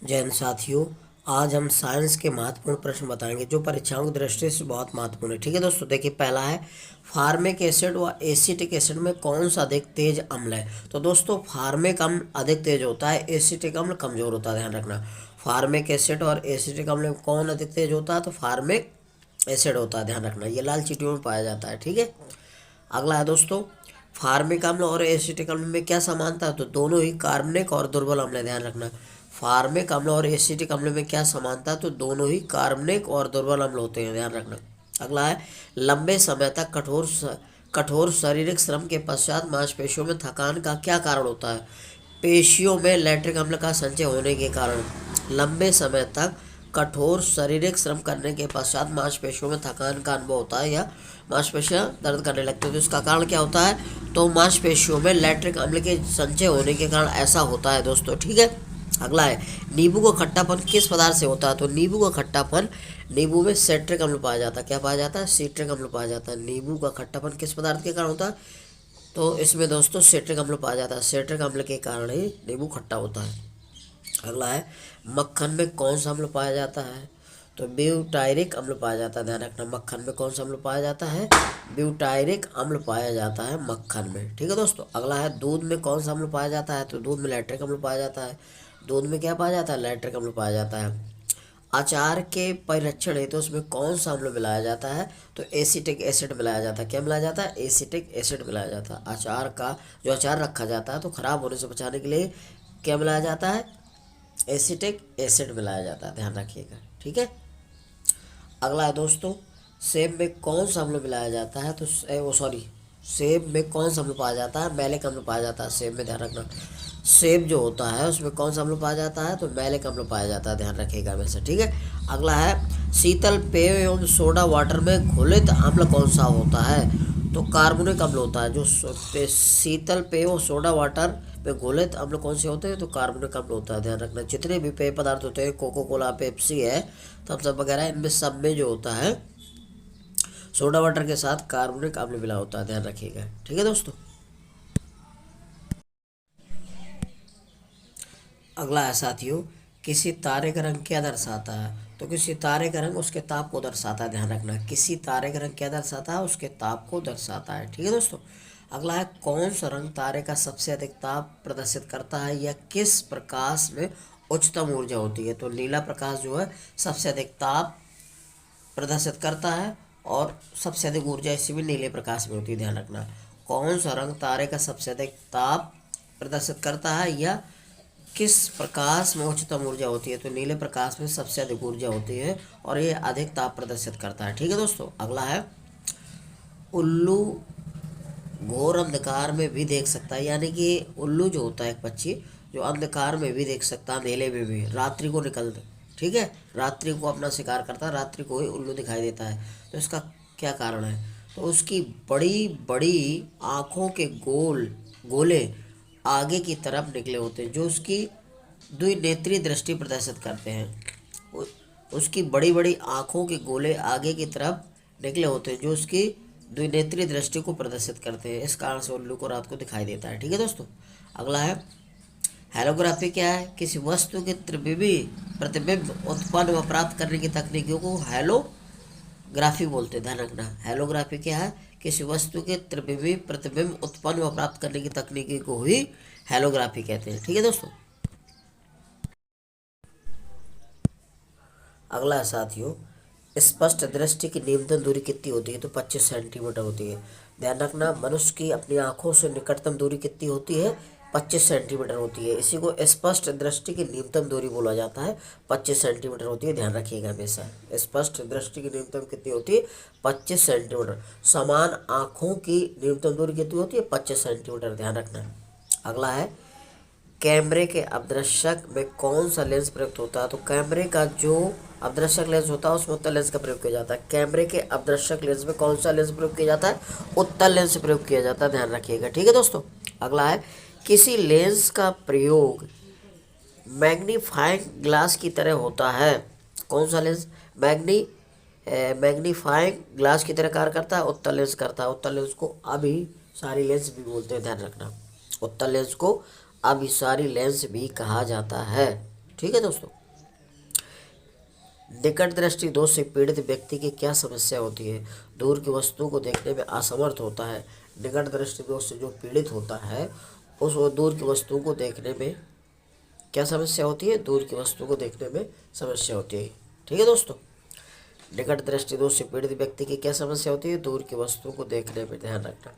जय हिंद साथियों। आज हम साइंस के महत्वपूर्ण प्रश्न बताएंगे जो परीक्षाओं की दृष्टि से बहुत महत्वपूर्ण है। ठीक है दोस्तों, देखिए पहला है फार्मिक एसिड व एसिटिक एसिड में कौन सा अधिक तेज अम्ल है। तो दोस्तों फार्मिक अम्ल अधिक तेज होता है, एसिटिक अम्ल कमजोर होता है, ध्यान रखना। फार्मिक एसिड और एसिटिक अम्ल में कौन अधिक तेज होता है, तो फार्मिक एसिड होता है, ध्यान रखना। ये लाल चींटियों में पाया जाता है। ठीक है, अगला है दोस्तों, फार्मिक अम्ल और एसिटिक अम्ल में क्या समानता है, तो दोनों ही कार्बनिक और दुर्बल अम्ल है, ध्यान रखना। फार्मिक अम्ल और एसिटिक अम्ल में क्या समानता है, तो दोनों ही कार्बनिक और दुर्बल अम्ल होते हैं, ध्यान रखना। अगला है लंबे समय तक कठोर शारीरिक श्रम के पश्चात मांसपेशियों में थकान का क्या कारण होता है। पेशियों में लैक्टिक अम्ल का संचय होने के कारण लंबे समय तक कठोर शारीरिक श्रम करने के पश्चात मांसपेशियों में थकान का अनुभव होता है या मांसपेशियां दर्द करने लगती है। तो इसका कारण क्या होता है, तो मांसपेशियों में लैक्टिक अम्ल के संचय होने के कारण ऐसा होता है दोस्तों। ठीक है, अगला है नींबू का खट्टापन किस पदार्थ से होता है, तो नींबू का खट्टापन, नींबू में सिट्रिक अम्ल पाया जाता है। क्या पाया जाता है, सिट्रिक अम्ल पाया जाता है। नींबू का खट्टापन किस पदार्थ के कारण होता है, तो इसमें दोस्तों सिट्रिक अम्ल पाया जाता है। सिट्रिक अम्ल के कारण ही नींबू खट्टा होता है। अगला है मक्खन में कौन सा अम्ल पाया जाता है, तो ब्यूटायरिक अम्ल पाया जाता है, ध्यान रखना। मक्खन में कौन सा अम्ल पाया जाता है, ब्यूटायरिक अम्ल पाया जाता है मक्खन में। ठीक है दोस्तों, अगला है दूध में कौन सा अम्ल पाया जाता है, तो दूध में लैक्टिक अम्ल पाया जाता है। दूध में क्या पाया जाता है, लैक्टिक अम्ल पाया जाता है। अचार के परिरक्षण हेतु उसमें कौन सा अम्ल मिलाया जाता है, तो एसिटिक एसिड मिलाया जाता है। क्या मिलाया जाता है, एसिटिक एसिड मिलाया जाता है। अचार का जो अचार रखा जाता है तो खराब होने से बचाने के लिए क्या मिलाया जाता है, एसिटिक एसिड मिलाया जाता है, ध्यान रखिएगा। ठीक है, अगला है दोस्तों, सेब में कौन सा अम्ल मिलाया जाता है, तो सेब में कौन सा अम्ल पाया जाता है, मैलिक अम्ल पाया जाता है सेब में, ध्यान रखना। सेब जो होता है उसमें कौन सा अम्ल पाया जाता है, तो मैलिक अम्ल पाया जाता है, ध्यान रखिएगा वैसे। ठीक है, अगला है शीतल पेय एवं सोडा वाटर में घुलित अम्ल कौन सा होता है, तो कार्बोनिक अम्ल होता है। जो शीतल पेय और सोडा वाटर में घुलित अम्ल कौन से होते हैं, तो कार्बोनिक अम्ल होता है, ध्यान रखना। जितने भी पेय पदार्थ होते हैं, कोको कोला, पेप्सी है, थम्स अप वगैरह, इनमें सब में जो होता है सोडा वाटर के साथ कार्बोनिक अम्ल मिला होता है, ध्यान रखिएगा। ठीक है दोस्तों, अगला है साथियों, किसी तारे का रंग क्या दर्शाता है, तो किसी तारे का रंग उसके ताप को दर्शाता है, ध्यान रखना। किसी तारे का रंग क्या दर्शाता है, उसके ताप को दर्शाता है। ठीक है दोस्तों, अगला है कौन सा रंग तारे का सबसे अधिक ताप प्रदर्शित करता है या किस प्रकाश में उच्चतम ऊर्जा होती है, तो नीला प्रकाश जो है सबसे अधिक ताप प्रदर्शित करता है और सबसे अधिक ऊर्जा इसी में नीले प्रकाश में होती है, ध्यान रखना। कौन सा रंग तारे का सबसे अधिक ताप प्रदर्शित करता है या किस प्रकाश में उच्चतम ऊर्जा होती है, तो नीले प्रकाश में सबसे अधिक ऊर्जा होती है और ये अधिक ताप प्रदर्शित करता है। ठीक है दोस्तों, अगला है उल्लू घोर अंधकार में भी देख सकता है, यानी कि उल्लू जो होता है एक पक्षी जो अंधकार में भी देख सकता है, अंधेले में भी, रात्रि को निकल, ठीक है, रात्रि को अपना शिकार करता है, रात्रि को ही उल्लू दिखाई देता है। तो इसका क्या कारण है, तो उसकी बड़ी बड़ी आँखों के गोले आगे की तरफ निकले होते हैं जो उसकी द्विनेत्रीय दृष्टि प्रदर्शित करते हैं। उसकी बड़ी बड़ी आँखों के गोले आगे की तरफ निकले होते हैं जो उसकी द्विनेत्रीय दृष्टि को प्रदर्शित करते हैं, इस कारण से उल्लू को रात को दिखाई देता है। ठीक है दोस्तों, अगला है हेलोग्राफी क्या है, किसी वस्तु के त्रिविमी प्रतिबिंब उत्पन्न व प्राप्त करने की तकनीकों को हेलोग्राफी बोलते हैं, ध्यान रखना। हेलोग्राफी क्या है, किसी वस्तु के त्रिविमी प्रतिबिंब उत्पन्न व प्राप्त करने की तकनीकी को ही हेलोग्राफी कहते हैं। ठीक है दोस्तों, अगला है साथियों, स्पष्ट दृष्टि की न्यूनतम दूरी कितनी होती है, तो 25 सेंटीमीटर होती है, ध्यान रखना। मनुष्य की अपनी आंखों से निकटतम दूरी कितनी होती है, 25 सेंटीमीटर होती है। इसी को स्पष्ट दृष्टि की न्यूनतम दूरी बोला जाता है, 25 सेंटीमीटर होती है, ध्यान रखिएगा हमेशा। स्पष्ट दृष्टि की न्यूनतम कितनी होती है, 25 सेंटीमीटर। समान आंखों की न्यूनतम दूरी कितनी होती है, 25 सेंटीमीटर, ध्यान रखना। अगला है कैमरे के अपदर्शक में कौन सा लेंस प्रयुक्त होता है, तो कैमरे का जो अपदर्शक लेंस होता है उसमें उत्तल लेंस का प्रयोग किया जाता है। कैमरे के अपदर्शक लेंस में कौन सा लेंस प्रयोग किया जाता है, उत्तल लेंस प्रयोग किया जाता है, ध्यान रखिएगा। ठीक है दोस्तों, अगला है किसी लेंस का प्रयोग मैग्नीफाइंग ग्लास की तरह होता है, कौन सा लेंस मैग्नीफाइंग ग्लास की तरह कार्य करता है, उत्तल लेंस करता है। उत्तल लेंस को अभी सारी लेंस भी बोलते हैं, ध्यान रखना। उत्तल लेंस को अभिसारी लेंस भी कहा जाता है। ठीक है दोस्तों। निकट दृष्टि दोष से पीड़ित व्यक्ति की क्या समस्या होती है? दूर की वस्तु को देखने में असमर्थ होता है। निकट दृष्टि दोष से जो पीड़ित होता है उस दूर की वस्तु को देखने में क्या समस्या होती है? दूर की वस्तु को देखने में समस्या होती है। ठीक है दोस्तों, निकट दृष्टि दोष से पीड़ित व्यक्ति की क्या समस्या होती है? दूर की वस्तु को देखने में, ध्यान रखना।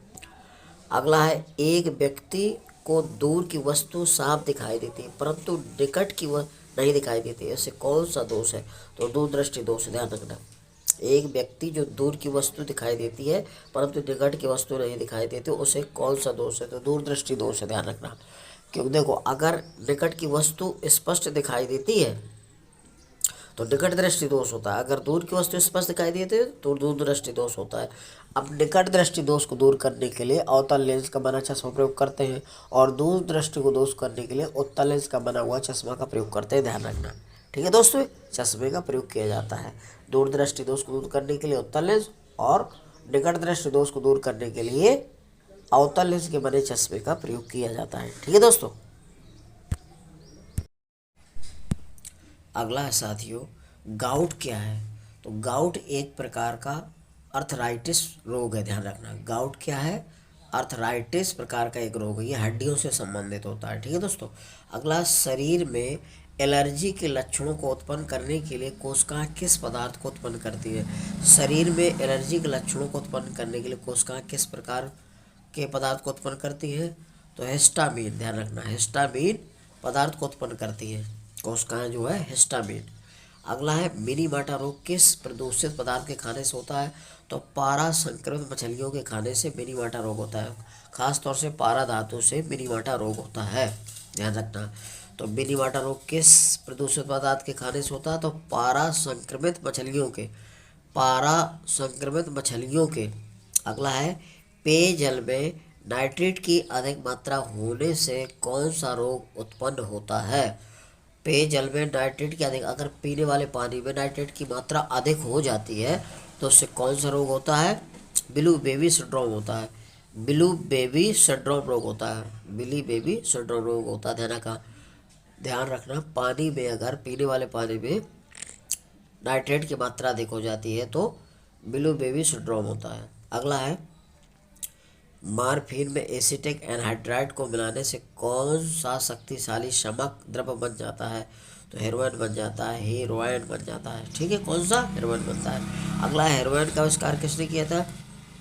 अगला है, एक व्यक्ति को दूर की वस्तु साफ दिखाई देती है परंतु निकट की वह नहीं दिखाई देती, ऐसे कौन सा दोष है? तो दूरदृष्टि दोष, ध्यान रखना। एक व्यक्ति जो दूर की वस्तु दिखाई देती है परंतु निकट की वस्तु नहीं दिखाई देती, उसे कौन सा दोष है? तो दूरदृष्टि दोष है, ध्यान रखना। क्योंकि देखो, अगर निकट की वस्तु स्पष्ट दिखाई देती है तो निकट दृष्टि दोष होता है, अगर दूर की वस्तु स्पष्ट दिखाई देती है तो दूरदृष्टि दोष होता है। अब निकट दृष्टि दोष को दूर करने के लिए अवतल लेंस का बना चश्मा प्रयोग करते हैं और दूर दृष्टि को दोष करने के लिए उत्तल लेंस का बना हुआ चश्मा का प्रयोग करते हैं, ध्यान रखना। ठीक है दोस्तों, चश्मे का प्रयोग किया जाता है। दूर दृष्टि दोष को दूर करने के लिए उत्तल लेंस और निकट दृष्टि दोष को दूर करने के लिए अवतल लेंस के बने चश्मे का प्रयोग किया जाता है। ठीक है दोस्तों। अगला है साथियों, गाउट क्या है? तो गाउट एक प्रकार का अर्थराइटिस रोग है, ध्यान रखना। गाउट क्या है? अर्थराइटिस प्रकार का एक रोग है, ये हड्डियों से संबंधित होता है। ठीक है दोस्तों। अगला, शरीर में एलर्जी के लक्षणों को उत्पन्न करने के लिए कोशिकाएं किस पदार्थ को उत्पन्न करती है? शरीर में एलर्जी के लक्षणों को उत्पन्न करने के लिए कोशिकाएं किस प्रकार के पदार्थ को उत्पन्न करती है? तो हिस्टामिन, ध्यान रखना। हिस्टामिन पदार्थ को उत्पन्न करती है कोशिकाएं, जो है हिस्टामिन। अगला है, मिनीमाटा रोग किस प्रदूषित पदार्थ के खाने से होता है? तो पारा संक्रमित मछलियों के खाने से मिनीमाटा रोग होता है, खास तौर से पारा धातु से मिनीमाटा रोग होता है, ध्यान रखना। तो मिनीमाटा रोग किस प्रदूषित पदार्थ के खाने से होता है? तो पारा संक्रमित मछलियों के। अगला है, पेयजल में नाइट्रेट की अधिक मात्रा होने से कौन सा रोग उत्पन्न होता है? पेयजल में नाइट्रेट की अधिक, अगर पीने वाले पानी में नाइट्रेट की मात्रा अधिक हो जाती है तो उससे कौन सा रोग होता है? ब्लू बेबी सिंड्रोम होता है। ब्लू बेबी सिंड्रोम रोग होता है। ब्लू बेबी सिंड्रोम रोग होता है, ध्यान रखना। पानी में, अगर पीने वाले पानी में नाइट्रेट की मात्रा अधिक हो जाती है तो ब्लू बेबी सिंड्रोम होता है। अगला है, मॉर्फिन में एसिटिक एनहाइड्राइड को मिलाने से कौन सा शक्तिशाली शमक द्रव्य बन जाता है? तो हेरोइन बन जाता है, हीरोइन बन जाता है। ठीक है, कौन सा? हेरोइन बनता है। अगला, हेरोइन का आविष्कार किसने किया था?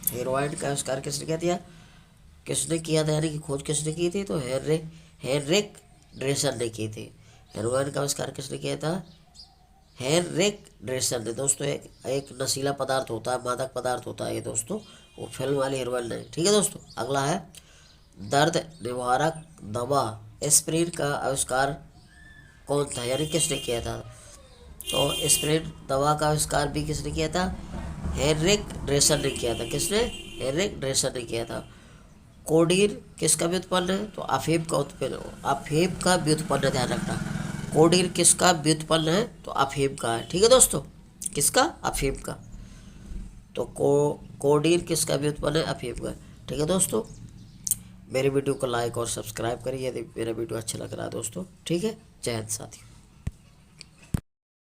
हेरोइन का आविष्कार किसने किया था, यानी कि खोज किसने की थी? तो हेनरिक ड्रेसर ने की थी। हेरोइन का आविष्कार किसने किया था? हेनरिक ड्रेसर ने। दोस्तों, एक नशीला पदार्थ होता है, मादक पदार्थ होता है ये दोस्तों, वो फिल्म वाली हेरोइन नहीं। ठीक है दोस्तों। अगला है, दर्द निवारक दवा एस्प्रिन का आविष्कार कौन था, यानी किसने किया था? तो एस्प्रिन दवा का आविष्कार भी किसने किया था? हेनरिक ड्रेसर ने किया था। किसने? हेनरिक ड्रेसर ने किया था। कोडीन किसका व्युत्पन्न है? तो अफीम का व्युत्पन्न, ध्यान रखना। कोडीन किसका व्युत्पन्न है? तो अफीम का है। ठीक है दोस्तों, किसका? अफीम का। तो कोडीन किसका व्युत्पन्न है? अफीम का। ठीक है दोस्तों, मेरे वीडियो को लाइक और सब्सक्राइब करिए यदि मेरा वीडियो अच्छा लग रहा है दोस्तों। ठीक है, जय हिंद साथियों।